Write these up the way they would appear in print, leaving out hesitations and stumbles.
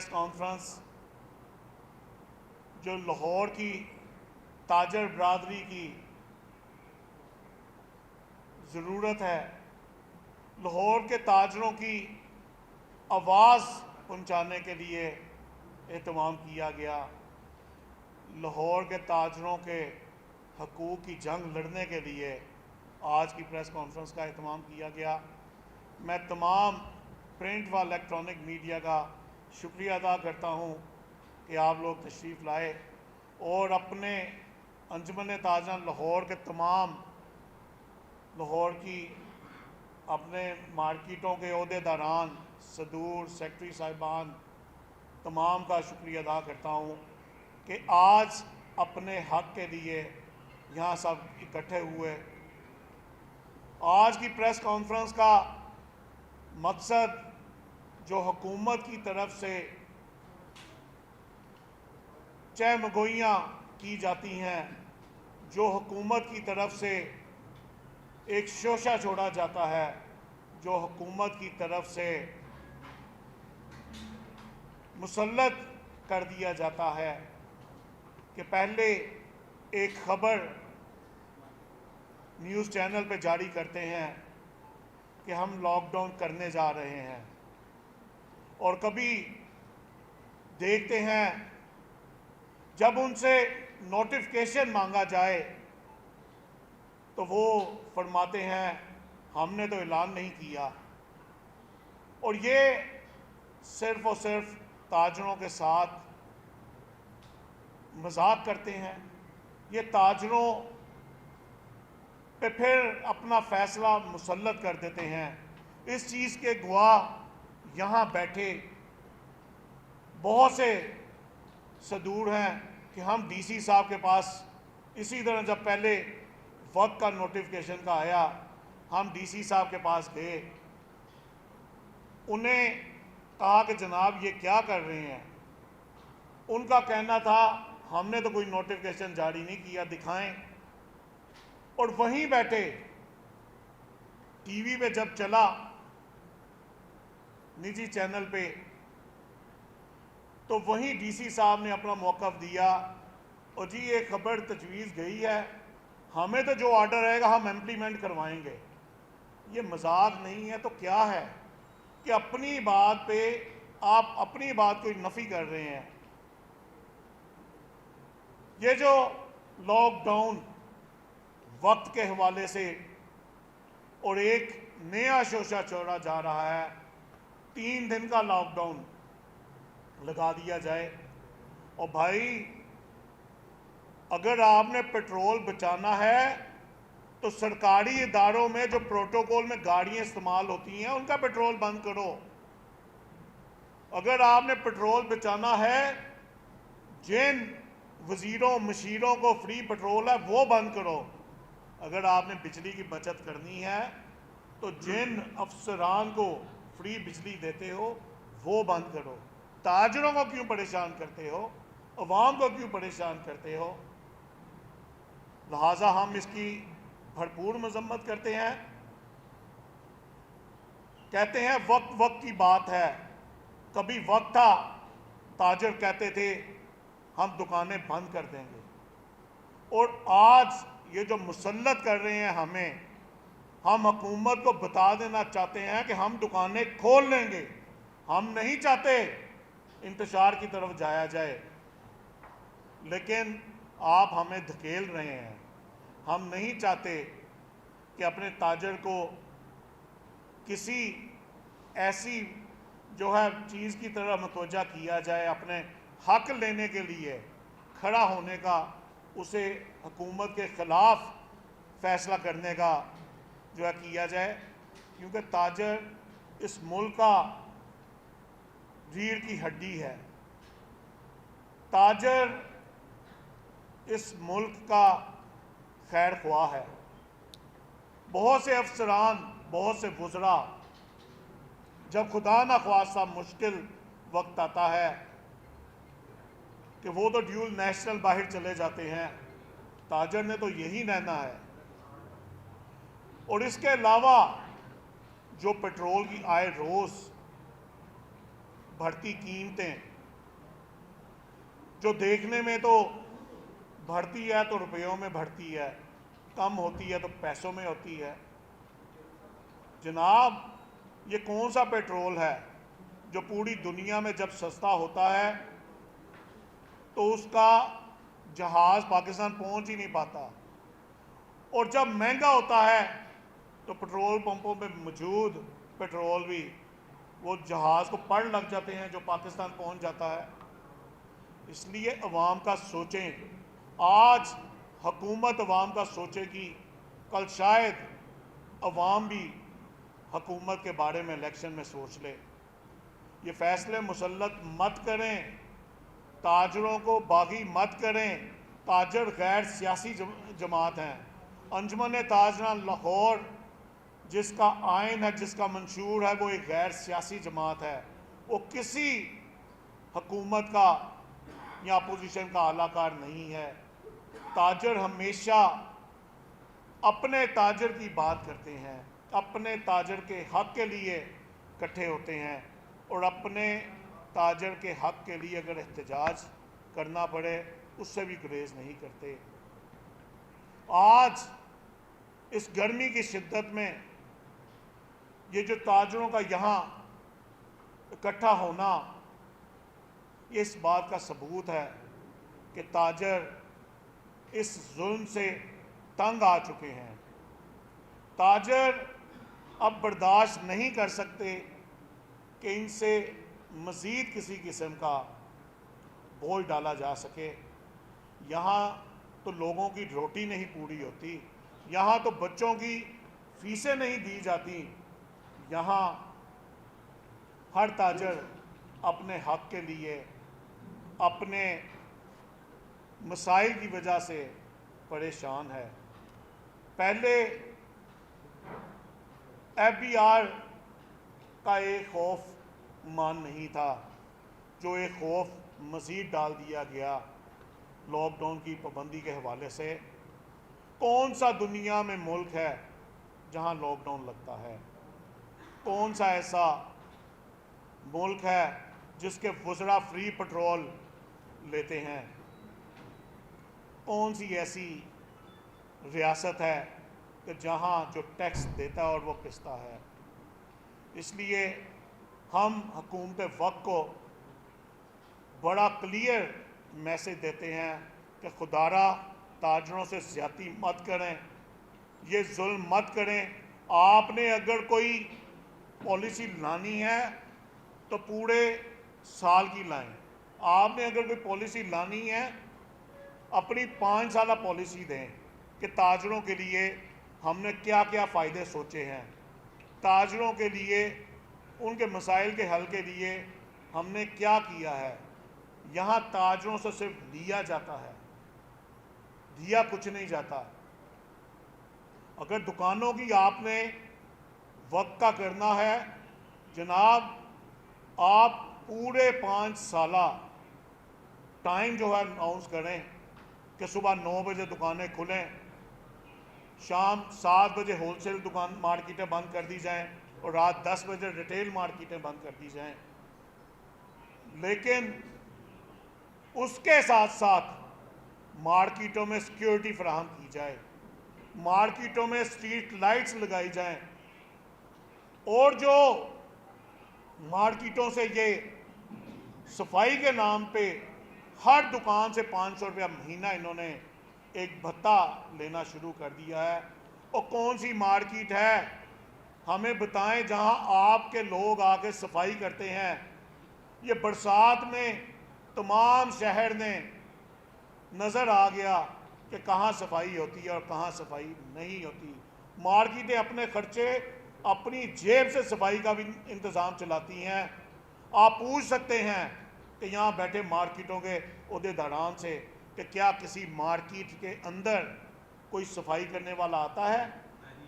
Press conference جو لاہور کی تاجر برادری کی ضرورت ہے، لاہور کے تاجروں کی آواز پہنچانے کے لیے اہتمام کیا گیا، لاہور کے تاجروں کے حقوق کی جنگ لڑنے کے لیے آج کی پریس کانفرنس کا اہتمام کیا گیا۔ میں تمام پرنٹ و الیکٹرانک میڈیا کا شکریہ ادا کرتا ہوں کہ آپ لوگ تشریف لائے اور اپنے انجمن تاجران لاہور کے تمام لاہور کی اپنے مارکیٹوں کے عہدیداران، صدور، سیکٹری صاحبان، تمام کا شکریہ ادا کرتا ہوں کہ آج اپنے حق کے لیے یہاں سب اکٹھے ہوئے۔ آج کی پریس کانفرنس کا مقصد جو حکومت کی طرف سے چہمگوئیاں کی جاتی ہیں، جو حکومت کی طرف سے ایک شوشہ چھوڑا جاتا ہے، جو حکومت کی طرف سے مسلط کر دیا جاتا ہے کہ پہلے ایک خبر نیوز چینل پہ جاری کرتے ہیں کہ ہم لاک ڈاؤن کرنے جا رہے ہیں، اور کبھی دیکھتے ہیں جب ان سے نوٹیفیکیشن مانگا جائے تو وہ فرماتے ہیں ہم نے تو اعلان نہیں کیا، اور یہ صرف اور صرف تاجروں کے ساتھ مذاق کرتے ہیں۔ یہ تاجروں پہ پھر اپنا فیصلہ مسلط کر دیتے ہیں۔ اس چیز کے گواہ یہاں بیٹھے بہت سے صدور ہیں کہ ہم ڈی سی صاحب کے پاس اسی طرح جب پہلے وقت کا نوٹیفیکیشن کا آیا ہم ڈی سی صاحب کے پاس گئے، انہیں کہا کہ جناب یہ کیا کر رہے ہیں؟ ان کا کہنا تھا ہم نے تو کوئی نوٹیفیکیشن جاری نہیں کیا، دکھائیں۔ اور وہیں بیٹھے ٹی وی پہ جب چلا نجی چینل پہ تو وہیں ڈی سی صاحب نے اپنا موقف دیا، اور جی یہ خبر تجویز گئی ہے، ہمیں تو جو آرڈر رہے گا ہم امپلیمنٹ کروائیں گے۔ یہ مذاق نہیں ہے تو کیا ہے کہ اپنی بات پہ آپ اپنی بات کو نفی کر رہے ہیں۔ یہ جو لاک ڈاؤن وقت کے حوالے سے اور ایک نیا شوشہ چھوڑا جا رہا ہے، 3 دن کا لاک ڈاؤن لگا دیا جائے، اور بھائی اگر آپ نے پیٹرول بچانا ہے تو سرکاری اداروں میں جو پروٹوکول میں گاڑیاں استعمال ہوتی ہیں ان کا پیٹرول بند کرو۔ اگر آپ نے پیٹرول بچانا ہے جن وزیروں مشیروں کو فری پیٹرول ہے وہ بند کرو۔ اگر آپ نے بجلی کی بچت کرنی ہے تو جن افسران کو فری بجلی دیتے ہو وہ بند کرو۔ تاجروں کو کیوں پریشان کرتے ہو؟ عوام کو کیوں پریشان کرتے ہو؟ لہٰذا ہم اس کی بھرپور مذمت کرتے ہیں، کہتے ہیں وقت وقت کی بات ہے۔ کبھی وقت تھا تاجر کہتے تھے ہم دکانیں بند کر دیں گے، اور آج یہ جو مسلط کر رہے ہیں ہم حکومت کو بتا دینا چاہتے ہیں کہ ہم دکانیں کھول لیں گے، ہم نہیں چاہتے انتشار کی طرف جایا جائے، لیکن آپ ہمیں دھکیل رہے ہیں۔ ہم نہیں چاہتے کہ اپنے تاجر کو کسی ایسی جو ہے چیز کی طرح متوجہ کیا جائے، اپنے حق لینے کے لیے کھڑا ہونے کا، اسے حکومت کے خلاف فیصلہ کرنے کا جو ہے کیا جائے، کیونکہ تاجر اس ملک کا ریڑھ کی ہڈی ہے۔ تاجر اس ملک کا خیر خواہ ہے۔ بہت سے افسران، بہت سے وزراء جب خدا نخواستہ مشکل وقت آتا ہے کہ وہ تو ڈیول نیشنل باہر چلے جاتے ہیں، تاجر نے تو یہی رہنا ہے۔ اور اس کے علاوہ جو پیٹرول کی آئے روز بڑھتی قیمتیں، जो देखने में तो बढ़ती है तो रुपयों में बढ़ती है, कम होती है तो पैसों में होती है। जनाब, ये कौन सा पेट्रोल है जो पूरी दुनिया में जब सस्ता होता है तो उसका जहाज़ पाकिस्तान पहुंच ही नहीं पाता, और जब महंगा होता है तो पेट्रोल पंपों में मौजूद पेट्रोल भी वो जहाज़ को पड़ लग जाते हैं जो पाकिस्तान पहुंच जाता है। इसलिए अवाम का सोचें, आज हुकूमत अवाम का सोचेगी, कल शायद अवाम भी हुकूमत के बारे में इलेक्शन में सोच ले। ये फैसले मुसल्लत मत करें, ताजरों को बागी मत करें। ताजर गैर सियासी जमात हैं। अंजुमन ताजरान लाहौर जिसका आइन है, जिसका मंशूर है, वो एक गैर सियासी जमात है। वो किसी हुकूमत का या अपोजिशन का आलाकार नहीं है। ताजर हमेशा अपने ताजर की बात करते हैं, अपने ताजर के हक़ के लिए इकट्ठे होते हैं, और अपने ताजर के हक़ के लिए अगर एहतजाज करना पड़े उससे भी गुरेज नहीं करते। आज इस गर्मी की शिद्दत में ये जो ताजरों का यहाँ इकट्ठा होना, ये इस बात का सबूत है कि ताजर इस जुल्म से तंग आ चुके हैं। ताजर अब बर्दाश्त नहीं कर सकते कि इनसे मज़ीद किसी किस्म का बोझ डाला जा सके। यहाँ तो लोगों की रोटी नहीं पूरी होती, यहाँ तो बच्चों की फीसें नहीं दी जाती। यहाँ हर ताजर अपने हक़ के लिए, अपने मसाइल की वजह से परेशान है। पहले FBR का एक खौफ मान नहीं था, जो एक खौफ मज़ीद डाल दिया गया लॉकडाउन की पाबंदी के हवाले से। कौन सा दुनिया में मुल्क है जहां लॉकडाउन लगता है? कौन सा ऐसा मुल्क है जिसके वज़रा फ्री पेट्रोल लेते हैं? कौन सी ऐसी रियासत है कि जहां जो टैक्स देता है और वो पिसता है? इसलिए हम हुकूमत वक्त को बड़ा क्लियर मैसेज देते हैं कि खुदारा ताजरों से ज़्यादती मत करें, ये जुल्म मत करें। आपने अगर कोई पॉलिसी लानी है तो पूरे साल की लाएं। आपने अगर कोई पॉलिसी लानी है, अपनी 5 साला पॉलिसी दें कि ताजरों के लिए हमने क्या क्या फ़ायदे सोचे हैं, ताजरों के लिए उनके मसाइल के हल के लिए हमने क्या किया है। यहाँ ताजरों से सिर्फ लिया जाता है, दिया कुछ नहीं जाता। अगर दुकानों की आपने वक्त का करना है, जनाब, आप पूरे 5 साला टाइम जो है अनाउंस करें कि सुबह 9 बजे दुकानें खुलें, शाम 7 बजे होलसेल दुकान मार्केटें बंद कर दी जाएं और रात 10 बजे रिटेल मार्केटें बंद कर दी जाएं। लेकिन उसके साथ साथ मार्केटों में सिक्योरिटी फराहम की जाए, मार्केटों में स्ट्रीट लाइट्स लगाई जाएं, और जो मार्केटों से ये सफाई के नाम पे हर दुकान से 500 रुपया महीना इन्होंने एक भत्ता लेना शुरू कर दिया है। और कौन सी मार्केट है, हमें बताएं, जहां आपके लोग आके सफाई करते हैं। ये बरसात में तमाम शहर ने नज़र आ गया कि कहाँ सफाई होती है और कहाँ सफाई नहीं होती। मार्केटें अपने खर्चे, अपनी जेब से सफाई का भी इंतज़ाम चलाती हैं। आप पूछ सकते हैं कि यहाँ बैठे मार्केटों के ओहदेदारान से कि क्या किसी मार्केट के अंदर कोई सफाई करने वाला आता है?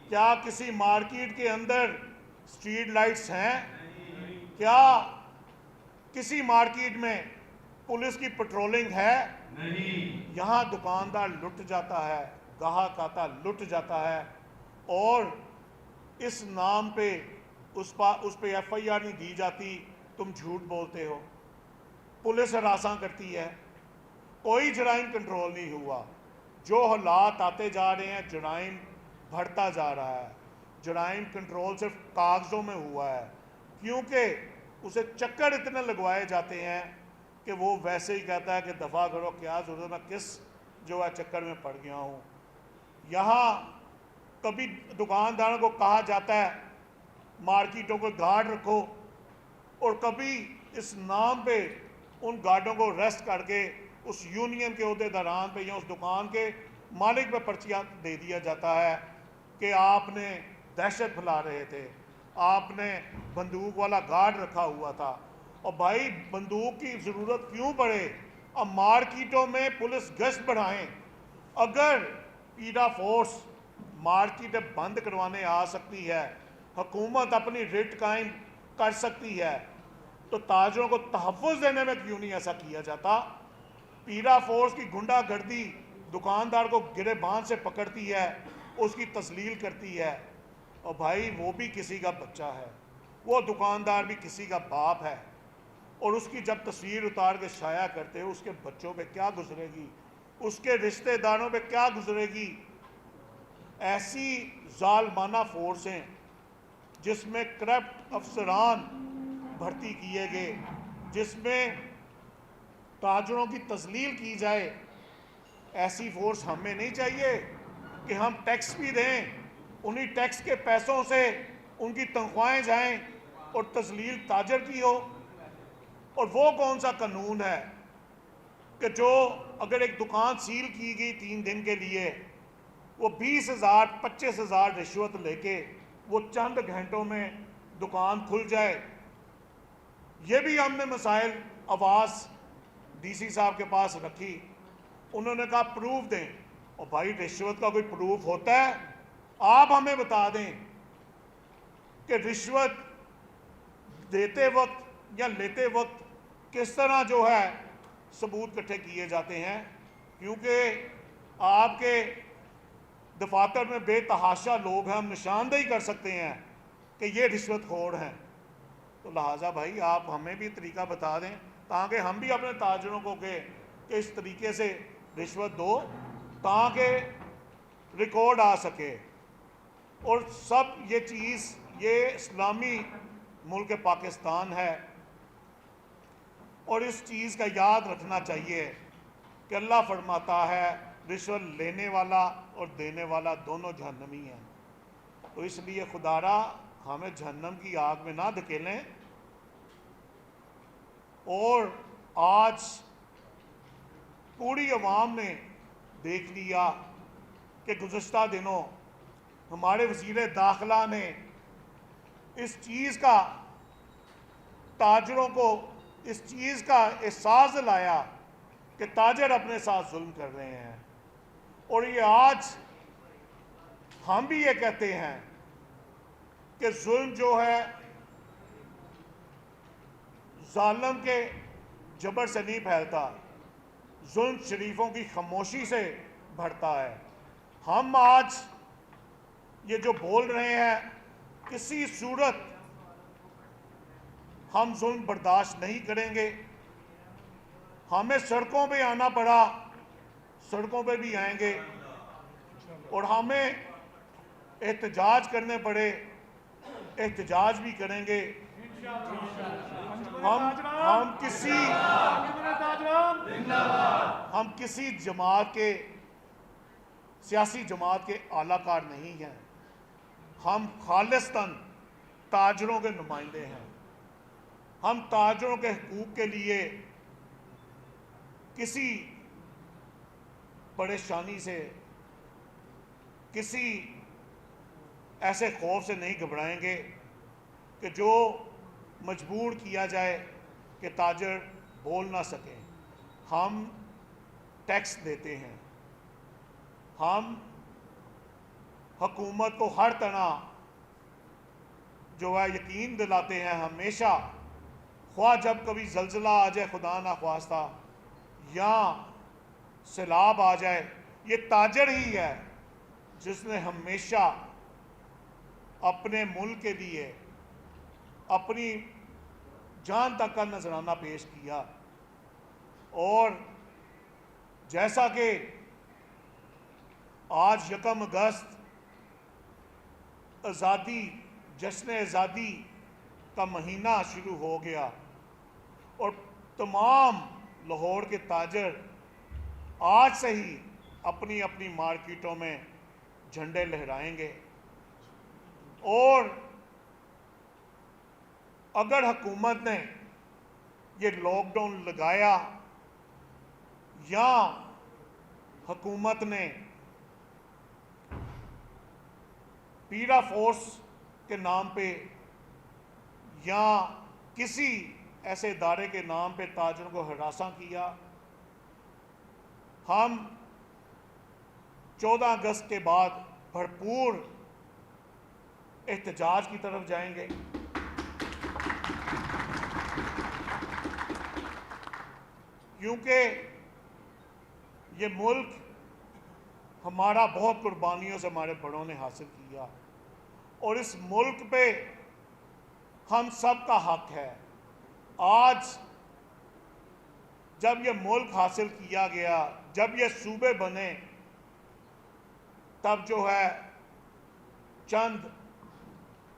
क्या किसी मार्केट के अंदर स्ट्रीट लाइट्स हैं? क्या किसी मार्केट में पुलिस की पेट्रोलिंग है? नहीं। यहाँ दुकानदार लुट जाता है, गाहक आता लुट जाता है, और इस नाम पे उस पे FIR नहीं दी जाती, तुम झूठ बोलते हो। पुलिस हरासा करती है, کوئی جرائم کنٹرول نہیں ہوا. جو حالات آتے جا رہے ہیں جرائم بڑھتا جا رہا ہے. جرائم کنٹرول صرف کاغذوں میں ہوا ہے کیونکہ اسے چکر اتنے لگوائے جاتے ہیں کہ وہ ویسے ہی کہتا ہے کہ دفعہ کرو، کیا ضرورت، میں کس جو ہے چکر میں پڑ گیا ہوں. یہاں کبھی دکانداروں کو کہا جاتا ہے مارکیٹوں کو گارڈ رکھو، اور کبھی اس نام پہ ان گارڈوں کو ریسٹ کر کے اس یونین کے عہدیداران پہ یا اس دکان کے مالک پہ پرچیاں دے دیا جاتا ہے کہ آپ نے دہشت پھیلا رہے تھے، آپ نے بندوق والا گارڈ رکھا ہوا تھا. اور بھائی بندوق کی ضرورت کیوں پڑے؟ اب مارکیٹوں میں پولیس گشت بڑھائیں. اگر پیڈا فورس مارکیٹیں بند کروانے آ سکتی ہے، حکومت اپنی ریٹ قائم کر سکتی ہے، تو تاجروں کو تحفظ دینے میں کیوں نہیں ایسا کیا جاتا؟ پیڈا فورس کی گنڈا گردی دکاندار کو گربان سے پکڑتی ہے، اس کی تذلیل کرتی ہے. اور بھائی وہ بھی کسی کا بچہ ہے، وہ دکاندار بھی کسی کا باپ ہے، اور اس کی جب تصویر اتار کے شائع کرتے ہو اس کے بچوں پہ کیا گزرے گی، اس کے رشتہ داروں پہ کیا گزرے گی. ایسی ظالمانہ فورسیں جس میں کرپٹ افسران بھرتی کیے گئے، جس میں تاجروں کی تذلیل کی جائے، ایسی فورس ہمیں نہیں چاہیے کہ ہم ٹیکس بھی دیں، انہی ٹیکس کے پیسوں سے ان کی تنخواہیں جائیں اور تذلیل تاجر کی ہو. اور وہ کون سا قانون ہے کہ جو اگر ایک دکان سیل کی گئی 3 دن کے لیے، وہ 20,000 25,000 رشوت لے کے وہ چند گھنٹوں میں دکان کھل جائے. یہ بھی ہم نے مسائل آواز ڈی سی صاحب کے پاس رکھی، انہوں نے کہا پروف دیں. اور بھائی رشوت کا کوئی پروف ہوتا ہے؟ آپ ہمیں بتا دیں کہ رشوت دیتے وقت یا لیتے وقت کس طرح جو ہے ثبوت اکٹھے کیے جاتے ہیں، کیونکہ آپ کے دفاتر میں بے تحاشا لوگ ہیں، ہم نشاندہی کر سکتے ہیں کہ یہ رشوت خور ہیں. تو لہٰذا بھائی آپ ہمیں بھی طریقہ بتا دیں تاکہ ہم بھی اپنے تاجروں کو کہ اس طریقے سے رشوت دو تاکہ ریکارڈ آ سکے. اور سب یہ چیز، یہ اسلامی ملک پاکستان ہے، اور اس چیز کا یاد رکھنا چاہیے کہ اللہ فرماتا ہے رشوت لینے والا اور دینے والا دونوں جہنمی ہیں. تو اس لیے خدا را ہمیں جہنم کی آگ میں نہ دھکیلیں. اور آج پوری عوام نے دیکھ لیا کہ گزشتہ دنوں ہمارے وزیر داخلہ نے اس چیز کا تاجروں کو اس چیز کا احساس دلایا کہ تاجر اپنے ساتھ ظلم کر رہے ہیں. اور یہ آج ہم بھی یہ کہتے ہیں کہ ظلم جو ہے ظالم کے جبر سے نہیں پھیلتا، ظلم شریفوں کی خاموشی سے بڑھتا ہے. ہم آج یہ جو بول رہے ہیں کسی صورت ہم ظلم برداشت نہیں کریں گے. ہمیں سڑکوں پہ آنا پڑا سڑکوں پہ بھی آئیں گے، اور ہمیں احتجاج کرنے پڑے احتجاج بھی کریں گے. ہم کسی جماعت کے سیاسی جماعت کے اعلیٰ کار نہیں ہیں، ہم خالصتاً تاجروں کے نمائندے ہیں. ہم تاجروں کے حقوق کے لیے کسی پریشانی سے، کسی ایسے خوف سے نہیں گھبرائیں گے کہ جو مجبور کیا جائے کہ تاجر بول نہ سکیں. ہم ٹیکس دیتے ہیں، ہم حکومت کو ہر طرح جو ہے یقین دلاتے ہیں ہمیشہ، خواہ جب کبھی زلزلہ آ جائے خدا نخواستہ یا سیلاب آ جائے، یہ تاجر ہی ہے جس نے ہمیشہ اپنے ملک کے لیے اپنی جان تک کا نذرانہ پیش کیا. اور جیسا کہ آج 1 اگست آزادی، جشن آزادی کا مہینہ شروع ہو گیا اور تمام لاہور کے تاجر آج سے ہی اپنی اپنی مارکیٹوں میں جھنڈے لہرائیں گے، اور اگر حکومت نے یہ لاک ڈاؤن لگایا یا حکومت نے پیرا فورس کے نام پہ یا کسی ایسے ادارے کے نام پہ تاجروں کو ہراساں کیا، ہم 14 اگست کے بعد بھرپور احتجاج کی طرف جائیں گے۔ کیونکہ یہ ملک ہمارا بہت قربانیوں سے ہمارے بڑوں نے حاصل کیا، اور اس ملک پہ ہم سب کا حق ہے۔ آج جب یہ ملک حاصل کیا گیا، جب یہ صوبے بنے، تب جو ہے چند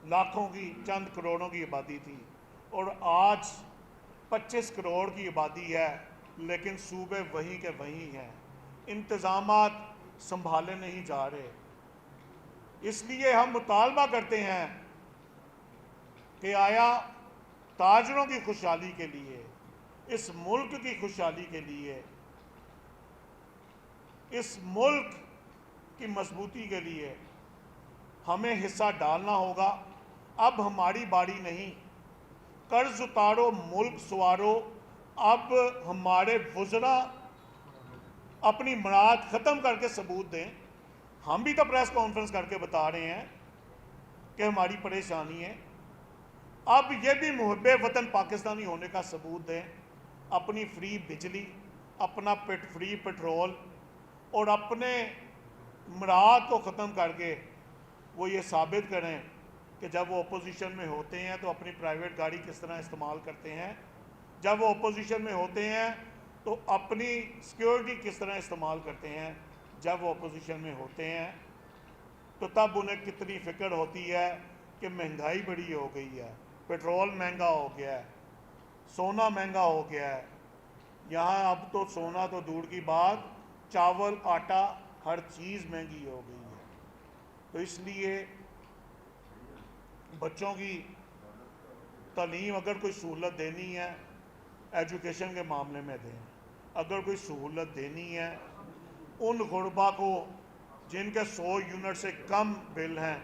لاکھوں کی، چند کروڑوں کی آبادی تھی، اور آج 25 کروڑ کی آبادی ہے، لیکن صوبے وہیں کے وہیں ہیں، انتظامات سنبھالے نہیں جا رہے۔ اس لیے ہم مطالبہ کرتے ہیں کہ آیا تاجروں کی خوشحالی کے لیے، اس ملک کی خوشحالی کے لیے، اس ملک کی مضبوطی کے لیے ہمیں حصہ ڈالنا ہوگا۔ اب ہماری باری نہیں، قرض اتارو ملک سوارو۔ اب ہمارے وزراء اپنی مراد ختم کر کے ثبوت دیں۔ ہم بھی تو پریس کانفرنس کر کے بتا رہے ہیں کہ ہماری پریشانی ہے۔ اب یہ بھی محب وطن پاکستانی ہونے کا ثبوت دیں، اپنی فری بجلی، اپنا فری پیٹرول، اور اپنے مراد کو ختم کر کے وہ یہ ثابت کریں کہ جب وہ اپوزیشن میں ہوتے ہیں تو اپنی پرائیویٹ گاڑی کس طرح استعمال کرتے ہیں، جب وہ اپوزیشن میں ہوتے ہیں تو اپنی سیکیورٹی کس طرح استعمال کرتے ہیں، جب وہ اپوزیشن میں ہوتے ہیں تو تب انہیں کتنی فکر ہوتی ہے کہ مہنگائی بڑی ہو گئی ہے، پیٹرول مہنگا ہو گیا ہے، سونا مہنگا ہو گیا ہے۔ یہاں اب تو سونا تو دور کی بات، چاول، آٹا، ہر چیز مہنگی ہو گئی ہے۔ تو اس لیے بچوں کی تعلیم اگر کوئی سہولت دینی ہے، ایجوکیشن کے معاملے میں دیں۔ اگر کوئی سہولت دینی ہے ان غربا کو جن کے 100 یونٹ سے کم بل ہیں،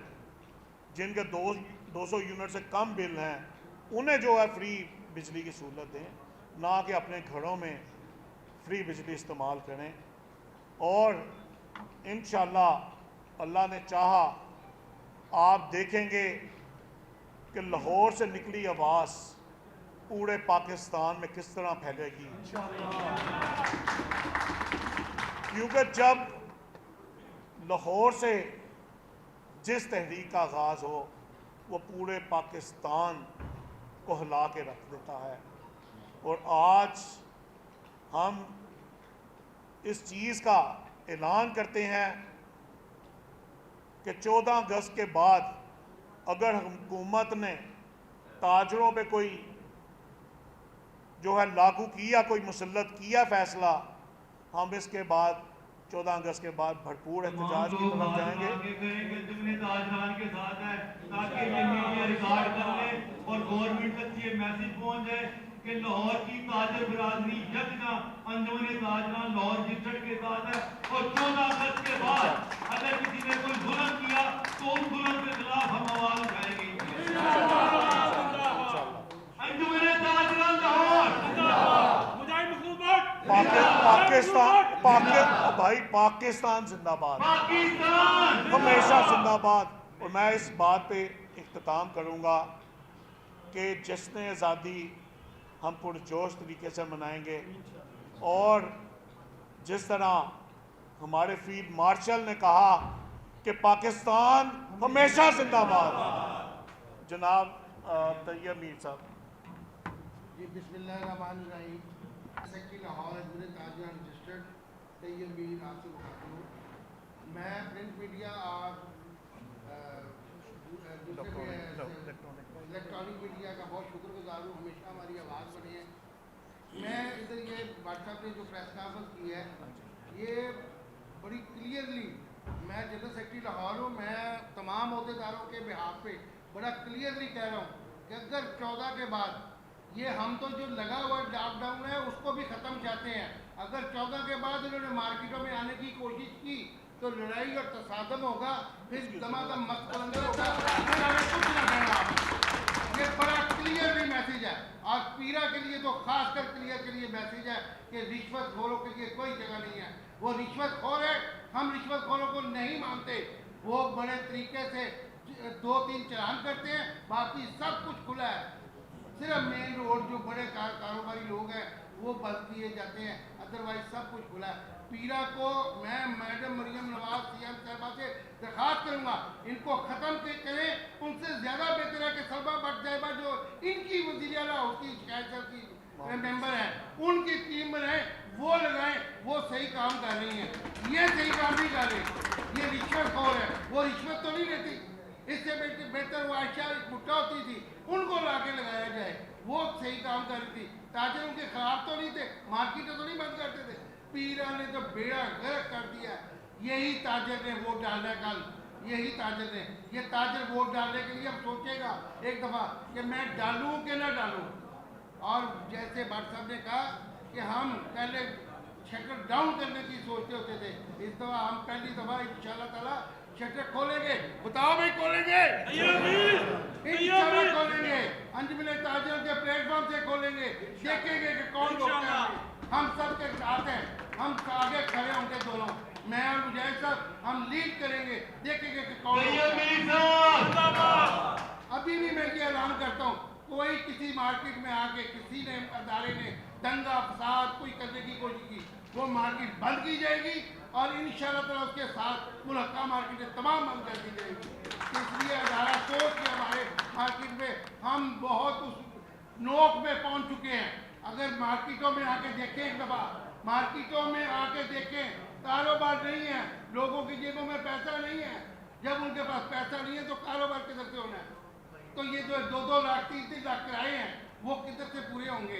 جن کے 200 یونٹ سے کم بل ہیں، انہیں جو ہے فری بجلی کی سہولت دیں، نہ کہ اپنے گھروں میں فری بجلی استعمال کریں۔ اور انشاءاللہ اللہ نے چاہا آپ دیکھیں گے کہ لاہور سے نکلی آواز پورے پاکستان میں کس طرح پھیلے گی، کیونکہ جب لاہور سے جس تحریک کا آغاز ہو وہ پورے پاکستان کو ہلا کے رکھ دیتا ہے۔ اور آج ہم اس چیز کا اعلان کرتے ہیں کہ 14 اگست کے بعد اگر حکومت نے تاجروں پہ کوئی جو ہے لاگو کیا، کوئی مسلط کیا فیصلہ، ہم اس کے بعد 14 اگست کے بعد بھرپور احتجاج کی طرف جائیں گے۔ تاجران کے ساتھ ہے تاکہ یہ میڈیا ریکارڈ کر لے اور گورنمنٹ تک یہ میسج پہنچ جائے کہ لاہور کی تاجر برادری یکجا انجمن تاجران لاہور جسٹر کے ساتھ ہے، اور 14 اگست کے بعد اگر کسی نے کوئی ظلم کیا تو اس ظلم کے خلاف ہم آواز اٹھائیں گے۔ انجمن تاجران لاہور پاکستان زندہ باد، ہمیشہ زندہ باد۔ اور میں اس بات پہ اختتام کروں گا کہ جشن آزادی ہم پرجوش طریقے سے منائیں گے، اور جس طرح ہمارے فیلڈ مارشل نے کہا کہ پاکستان ہمیشہ زندہ باد۔ جناب طیب میر صاحب۔ جی بسم اللہ الرحمن الرحیم۔ سیکٹری لاہور انجمن تاجران رجسٹرڈ तैयब मीर आपसे मुखातिब हूँ। मैं प्रिंट मीडिया और इलेक्ट्रॉनिक मीडिया का बहुत शुक्रगुजार हूँ, हमेशा हमारी आवाज़ बनी है। मैं इधर ये व्हाट्सएप ने जो प्रेस कॉन्फ्रेंस की है, ये बड़ी क्लियरली, मैं जनरल सेक्रेटरी लाहौर हूँ, मैं तमाम अहदेदारों के बिहाफ पे बड़ा क्लियरली कह रहा हूँ कि अगर 14 के बाद ये हम तो जो लगा हुआ लॉकडाउन है उसको भी ख़त्म चाहते हैं, अगर 14 के बाद इन्होंने मार्केटों में आने की कोशिश की तो लड़ाई और तसादम होगा, फिर दमादम मस्त कलंदर होगा, फिर हमें कुछ ना कहना। ये बड़ा क्लियरली मैसेज है और पीरा के लिए तो खासकर क्लियर के लिए मैसेज है कि रिश्वतखोरों के लिए कोई जगह नहीं है। वो रिश्वतखोर है, हम रिश्वतखोरों को नहीं मानते। वो बड़े तरीके से 2-3 चालान करते हैं, बाकी सब कुछ खुला है। सिर्फ मेन रोड जो बड़े कारोबारी लोग हैं वो बंद किए जाते हैं, अदरवाइज सब कुछ खुला है। पीरा को मैं मैडम मरियम नवाज सीएम साहबा से दरख्वास्त करूंगा, इनको ख़त्म करें। उनसे ज़्यादा बेहतर है कि सलमा भट्ट साहिबा जो इनकी वज़ीर आला उसकी शिकायत की मेंबर हैं, उनकी टीम में रहें, वो लगाएं, वो सही काम कर रही हैं, ये सही काम नहीं कर रही। ये रिश्वतखोर है, वो रिश्वत तो नहीं लेती। इससे बेहतर वो आयशा भुट्टा होती थी, उनको ला के लगाया जाए, वो सही काम कर रही थी। ताजर उनके खिलाफ तो नहीं थे, मार्केटें तो नहीं बंद करते थे। पीरा ने तो बेड़ा गर्क कर दिया। यही ताजर ने वोट डालना है कल, यही ताजर ने, ये ताजर वोट डालने के लिए अब सोचेगा एक दफ़ा कि मैं डालूं कि ना डालूं। और जैसे भट्ट साहब ने कहा कि हम पहले शटर डाउन करने की सोचते होते थे, इस दफ़ा हम पहली दफ़ा इंशाल्लाह ताला शटर खोलेंगे। बताओ भाई खोलेंगे, इंशाल्लाह खोलेंगे, अंजुमन ताजिरों के प्लेटफॉर्म से खोलेंगे, देखेंगे कि कौन रोकता है। हम सब के साथ हैं, हम आगे खड़े होंगे दोनों, मैं और मुजाहिद साहब, हम लीड करेंगे, देखेंगे कि कौन रोकता है। अभी भी मैं ये ऐलान करता हूँ, कोई किसी मार्केट में आके किसी ने अदारे ने दंगा फसाद कोई करने की कोशिश की, वो मार्केट बंद की जाएगी और इंशाल्लाह ताला उसके साथ मुल्का मार्केटें तमाम बंद कर दी जाएगी। इसलिए अदारा सोच के हमारे मार्केट में हम बहुत उस नोक में पहुंच चुके हैं। अगर मार्केटों में आके देखें एक दफ़ा, मार्केटों में आके देखें, कारोबार नहीं है, लोगों की जेबों में पैसा नहीं है। जब उनके पास पैसा नहीं है तो कारोबार किधर से होना है? तो ये जो 2-2 लाख 3-3 लाख किराए हैं वो किधर से पूरे होंगे?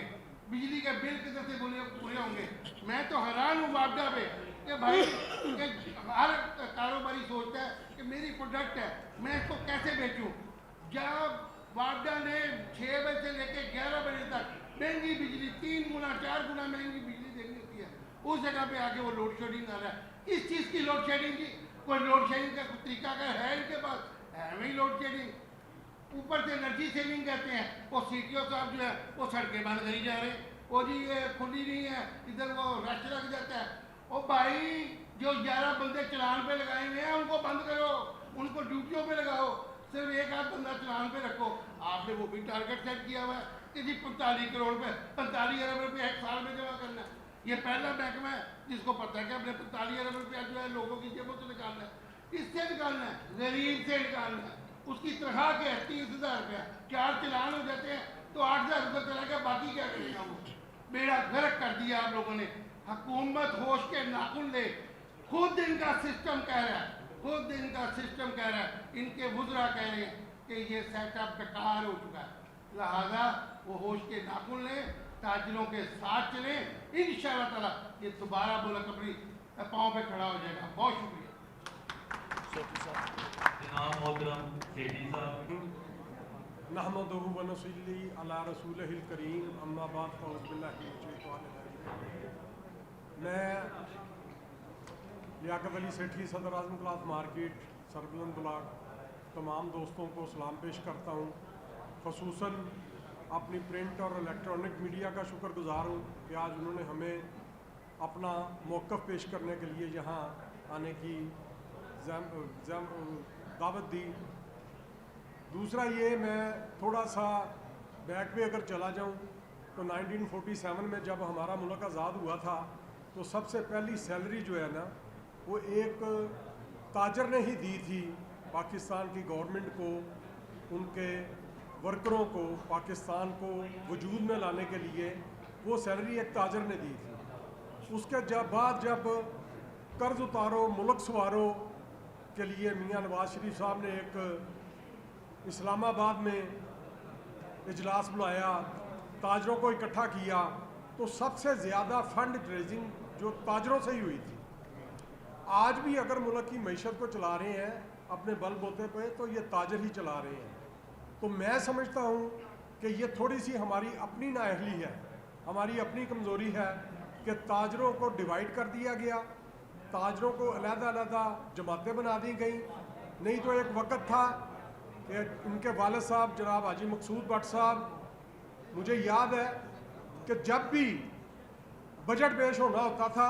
बिजली के बिल किधर से पूरे होंगे? मैं तो हैरान हूँ वापडा पे कि भाई कि हर कारोबारी सोचता है कि मेरी प्रोडक्ट है, मैं इसको कैसे बेचूँ। जब वापडा ने 6 बजे से लेकर 11 बजे तक महंगी बिजली 3 गुना 4 गुना महंगी बिजली देनी होती है, उस जगह पे आके वो लोड शेडिंग आ रहा है। किस चीज़ की लोड शेडिंग की? कोई लोड शेडिंग का तरीका का है इनके पास? है वही लोड शेडिंग। ऊपर से एनर्जी सेविंग कहते हैं, वो सीटीओ साहब जो है वो सड़कें बंद करी जा रहे हैं, वो जी ये खुली नहीं है, इधर वो रश लग जाता है। ओ भाई जो 11 बंदे चलान पे लगाए हुए हैं उनको बंद करो, उनको ड्यूटियों पे लगाओ, सिर्फ 1 आध बंदा चलान पे रखो। आपने वो भी टारगेट सेट किया हुआ है कि जी 45 करोड़ पे 45 अरब रुपये 1 साल में जमा करना है। ये पहला महकमा है जिसको पता है कि अपने 45 अरब रुपया जो है लोगों की जेबों से निकालना है, इससे निकालना है, गरीब से निकालना है। उसकी तनख्वाह के 30,000 रुपया, 4 चलान हो जाते हैं तो 8,000 रुपये चला गया, बाकी क्या करेगा वो? बेड़ा गर्क कर दिया आप लोगों ने। हुकूमत होश के नाखुन ले, खुद इनका सिस्टम कह रहा है, खुद इनका सिस्टम कह रहा है, इनके वुज़रा कह रहे हैं कि ये सेटअप बेकार हो चुका है। लिहाजा वो होश के नाखुन लें, ताजिरों के साथ चलें, इंशाअल्लाह ताला ये दोबारा मुल्क अपनी पाँव पे खड़ा हो जाएगा। बहुत शुक्रिया। जनाब मोहतरम सेठी साहब। नहमदुहु व नसल्ली अला रसूलिहिल करीम, अम्मा बाद फ़अऊज़ु बिल्लाहि मिनश शैतानिर रजीम। मैं लियाकत अली सेठी सदर आज़म क्लॉथ मार्केट सरबुलंद ब्लॉक तमाम दोस्तों को सलाम पेश करता हूँ। ख़ुसूसन अपनी प्रिंट और इलेक्ट्रॉनिक मीडिया का शुक्रगुजार हूँ कि आज उन्होंने हमें अपना मौक़िफ़ पेश करने के लिए यहाँ आने की दावत दी। दूसरा ये, मैं थोड़ा सा बैक पे अगर चला जाऊँ तो 1947 में जब हमारा मुल्क आज़ाद हुआ था तो सबसे पहली सैलरी जो है ना वो एक ताजर ने ही दी थी पाकिस्तान की गवर्नमेंट को, उनके वर्करों को, पाकिस्तान को वजूद में लाने के लिए वो सैलरी एक ताजर ने दी थी। उसके बाद जब कर्ज उतारो मुल्क सवारो के लिए मियां नवाज शरीफ साहब ने एक इस्लामाबाद में इजलास बुलाया, ताजरों को इकट्ठा किया, तो सबसे ज़्यादा फंड रेजिंग जो ताजरों से ही हुई थी। आज भी अगर मुल्क की मईशत को चला रहे हैं अपने बल बोते पे, तो ये ताजर ही चला रहे हैं। तो मैं समझता हूँ कि ये थोड़ी सी हमारी अपनी नाअहली है, हमारी अपनी कमज़ोरी है कि ताजरों को डिवाइड कर दिया गया, ताजरों को अलग-अलग जमातें बना दी गई। नहीं तो एक वक़्त था कि इनके वालिद साहब जनाब हाजी मकसूद भट्ट साहब, मुझे याद है कि जब भी बजट पेश होना होता था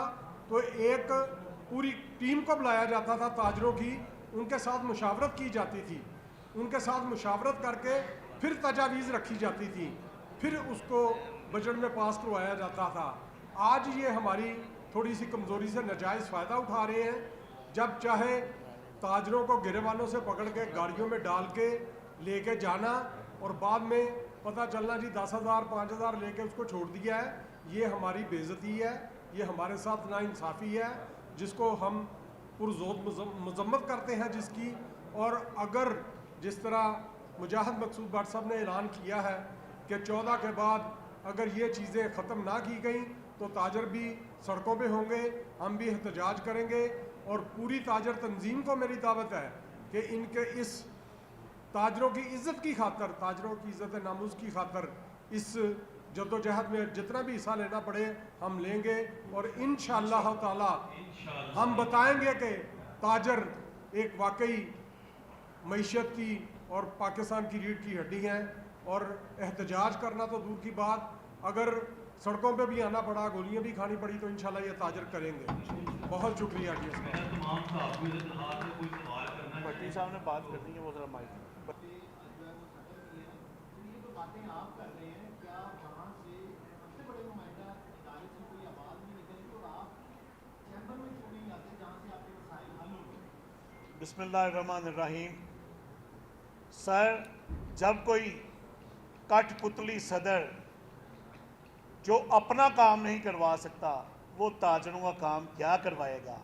तो एक पूरी टीम को बुलाया जाता था ताजरों की, उनके साथ मुशावरत की जाती थी, उनके साथ मुशावरत करके फिर तजावीज़ रखी जाती थी, फिर उसको बजट में पास करवाया जाता था। आज ये हमारी थोड़ी सी कमज़ोरी से नाजायज़ फ़ायदा उठा रहे हैं। जब चाहे ताजरों को गिरेबानों से पकड़ के गाड़ियों में डाल के लेके जाना और बाद में पता चलना जी 10,000 5,000 लेके उसको छोड़ दिया है। ये हमारी बेइज्जती है, ये हमारे साथ नाइंसाफ़ी है, जिसको हम पुरज़ोर मज़म्मत करते हैं जिसकी। और अगर जिस तरह मुजाहिद मकसूद भट्ट साहब ने ऐलान किया है कि 14 के बाद अगर ये चीज़ें ख़त्म ना की गई तो ताजर भी सड़कों पे होंगे, हम भी एहतजाज करेंगे। और पूरी ताजर तंजीम को मेरी दावत है कि इनके इस ताजरों की इज़्ज़त की खातर, ताजरों की इज़्ज़त नामूस की खातर इस जद्दोजहद में जितना भी हिस्सा लेना पड़े हम लेंगे। और इंशाअल्लाह ताला हम बताएंगे कि ताजर एक वाकई मईशत की और पाकिस्तान की रीढ़ की हड्डी हैं। और एहतजाज करना तो दूर की बात, अगर सड़कों पे भी आना पड़ा, गोलियां भी खानी पड़ी, तो इंशाल्लाह ये ताजर करेंगे। बहुत शुक्रिया जी। तमाम साहब कोई सवाल करना भट्टी साहब ने बात करनी है, वो जरा माइक। बातें आप कर रहे हैं, क्या वहाँ से सबसे बड़े नुमाइंदा इदारे से कोई आवाज़ नहीं निकलती और आप चैम्बर में क्यों नहीं आते जहाँ से आपके मसाइल हल होंगे? बिस्मिल्लाहिर्रहमानिर्रहीम। सर, जब कोई कठपुतली सदर जो अपना काम नहीं करवा सकता, वो ताजरों का काम क्या करवाएगा?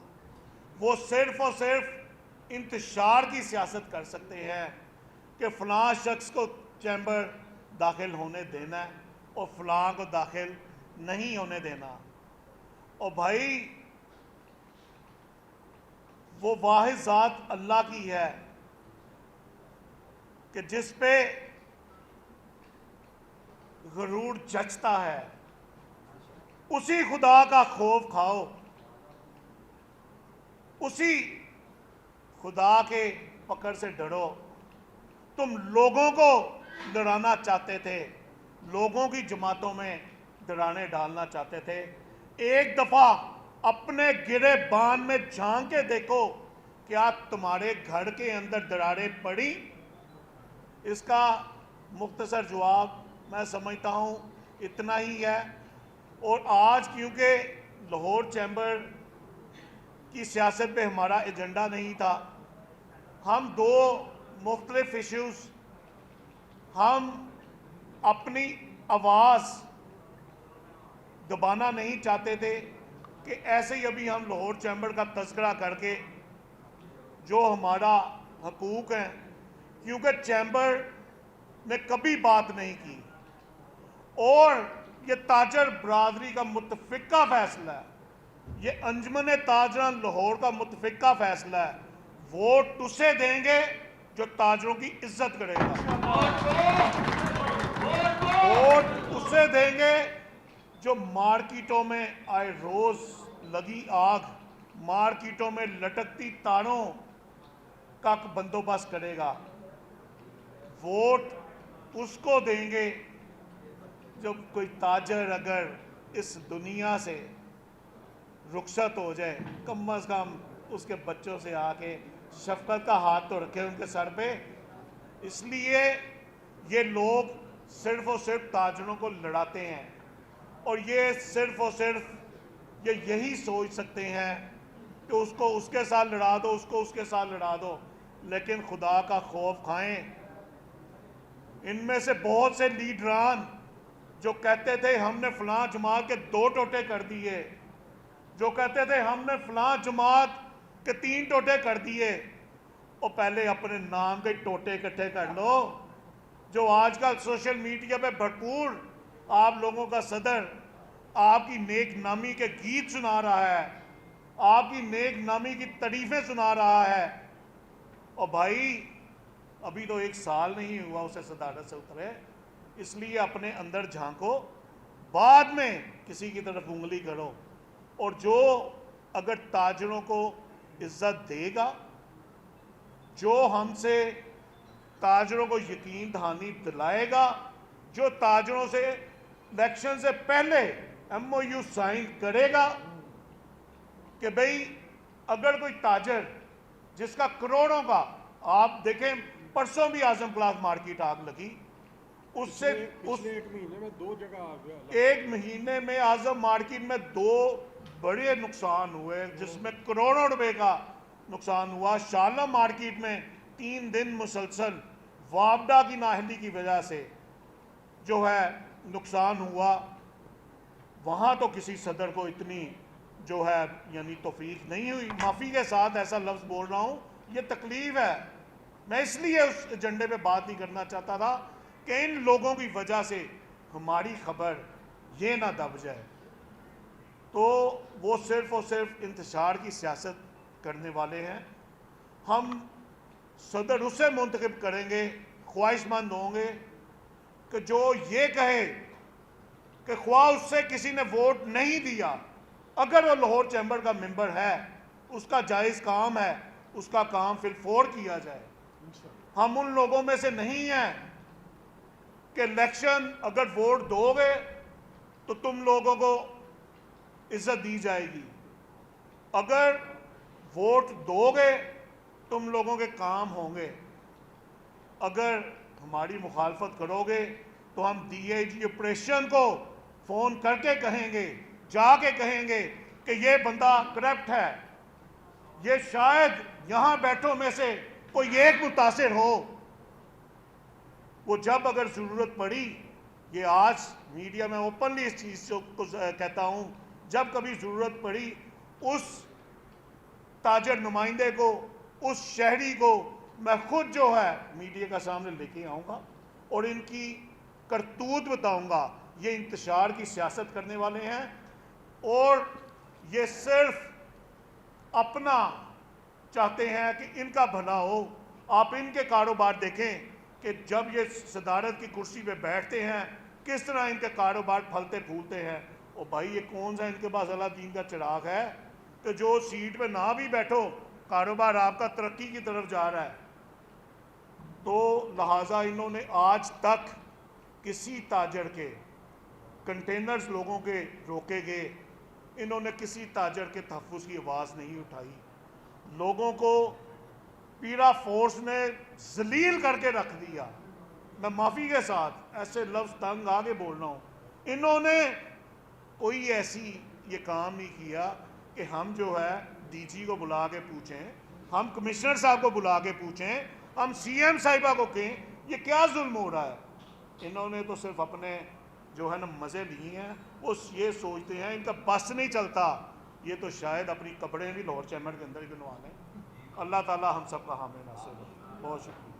वो सिर्फ़ और सिर्फ इंतशार की सियासत कर सकते हैं कि फ़लाँ शख्स को चैम्बर दाखिल होने देना है और फ़लाँ को दाखिल नहीं होने देना। और भाई, वो वाहिद ज़ात अल्लाह की है कि जिस पे गरूर जचता है, उसी खुदा का खौफ खाओ, उसी खुदा के पकड़ से डरो। तुम लोगों को लड़ाना चाहते थे, लोगों की जमातों में दरारें डालना चाहते थे। एक दफ़ा अपने गिरे बान में झांक के देखो, क्या तुम्हारे घर के अंदर दरारें पड़ी? इसका मुख्तसर जवाब मैं समझता हूँ इतना ही है। और आज क्योंकि लाहौर चैम्बर की सियासत पे हमारा एजेंडा नहीं था, हम दो मुख्तलिफ इश्यूज़, हम अपनी आवाज़ दबाना नहीं चाहते थे कि ऐसे ही अभी हम लाहौर चैम्बर का तज़किरा करके जो हमारा हकूक़ हैं, क्योंकि चैम्बर ने कभी बात नहीं की और ये ताजर बरादरी का मुतफ़िक़ा फ़ैसला है, ये अंजुमन ताजरान लाहौर का मुतफ़िक़ा फ़ैसला है। वोट उसे देंगे जो ताजरों की इज्जत करेगा, वोट उसे देंगे जो मार्केटों में आए रोज़ लगी आग, मार्केटों में लटकती तारों का बंदोबस्त करेगा। वोट उसको देंगे जब कोई ताजर अगर इस दुनिया से रुखसत हो जाए, कम अज़ कम उसके बच्चों से आके शफकत का हाथ तो रखे उनके सर पे। इसलिए ये लोग सिर्फ़ और सिर्फ ताजरों को लड़ाते हैं और ये सिर्फ़ और सिर्फ ये यही सोच सकते हैं कि उसको उसके साथ लड़ा दो, उसको उसके साथ लड़ा दो, लेकिन खुदा का खौफ खाएं। इनमें से बहुत से लीडरान जो कहते थे हमने फलां जमात के 2 टोटे कर दिए, जो कहते थे हमने फलां जमात के 3 टोटे कर दिए, और पहले अपने नाम के टोटे इकट्ठे कर लो। जो आजकल सोशल मीडिया पे भरपूर आप लोगों का सदर आपकी नेक नामी के गीत सुना रहा है, आपकी नेक नामी की तारीफें सुना रहा है, और भाई अभी तो 1 साल नहीं हुआ उसे सदारत से उतरे, इसलिए अपने अंदर झांको, बाद में किसी की तरफ उंगली करो। और जो अगर ताजरों को इज्जत देगा, जो हमसे ताजरों को यकीन दहानी दिलाएगा, जो ताजरों से इलेक्शन से पहले MOU साइन करेगा कि भाई अगर कोई ताजर जिसका करोड़ों का, आप देखें परसों भी आजम क्लास मार्केट आग लगी, उससे पिछले 1 महीने में 2 जगह आ गया। 1 महीने में आजम मार्केट में 2 बड़े नुकसान हुए, जिसमें करोड़ों रुपए का नुकसान हुआ। शाला मार्केट में 3 दिन मुसलसल वापडा की नाअहली की वजह से जो है नुकसान हुआ, वहाँ तो किसी सदर को इतनी जो है यानी तौफीक नहीं हुई। माफ़ी के साथ ऐसा लफ्ज़ बोल रहा हूँ, ये तकलीफ़ है। मैं इसलिए उस एजेंडे पे बात नहीं करना चाहता था कि इन लोगों की वजह से हमारी खबर ये ना दब जाए। तो वो सिर्फ़ और सिर्फ इंतशार की सियासत करने वाले हैं। हम सदर उसे मुंतखब करेंगे, ख्वाहिशमंद होंगे कि जो ये कहे कि ख्वाह उससे किसी ने वोट नहीं दिया, अगर वो लाहौर चैम्बर का मेंबर है, उसका जायज़ काम है, उसका काम फिल फोर किया जाए। हम उन लोगों में से नहीं हैं कि इलेक्शन अगर वोट दोगे तो तुम लोगों को इज्जत दी जाएगी, अगर वोट दोगे तुम लोगों के काम होंगे, अगर हमारी मुखालफत करोगे तो हम DIG ऑपरेशन को फ़ोन करके कहेंगे, जाके कहेंगे कि ये बंदा करप्ट है। ये शायद यहाँ बैठों में से कोई एक मुतासिर हो, वो जब अगर ज़रूरत पड़ी, ये आज मीडिया में ओपनली इस चीज़ को कहता हूँ, जब कभी ज़रूरत पड़ी उस ताजर नुमाइंदे को, उस शहरी को मैं खुद जो है मीडिया का सामने लेके आऊँगा और इनकी करतूत बताऊँगा। ये इंतशार की सियासत करने वाले हैं और ये सिर्फ अपना चाहते हैं कि इनका भला हो। आप इनके कारोबार देखें कि जब ये सदारत की कुर्सी पे बैठते हैं किस तरह इनके कारोबार फलते फूलते हैं। और भाई ये कौन सा इनके पास अलादीन का चिराग है कि जो सीट पे ना भी बैठो कारोबार आपका तरक्की की तरफ जा रहा है। तो लिहाजा इन्होंने आज तक किसी ताजर के कंटेनर्स लोगों के रोके गए, इन्होंने किसी ताजर के तहफ़्फ़ुज़ की आवाज़ नहीं उठाई। लोगों को पीरा फोर्स ने जलील करके रख दिया। मैं माफ़ी के साथ ऐसे लफ्ज़ तंग आगे बोल रहा हूँ। इन्होंने कोई ऐसी ये काम नहीं किया कि हम जो है DG को बुला के पूछें, हम कमिश्नर साहब को बुला के पूछें, हम CM साहिबा को कहें ये क्या जुल्म हो रहा है। इन्होंने तो सिर्फ अपने जो है ना मज़े लिए हैं। वो ये सोचते हैं इनका बस नहीं चलता, ये तो शायद अपनी कपड़े भी लाहौर चैम्बर के अंदर ही बनवा लें। अल्लाह ताला हम सब का हामी नासिर हो। बहुत शुक्रिया।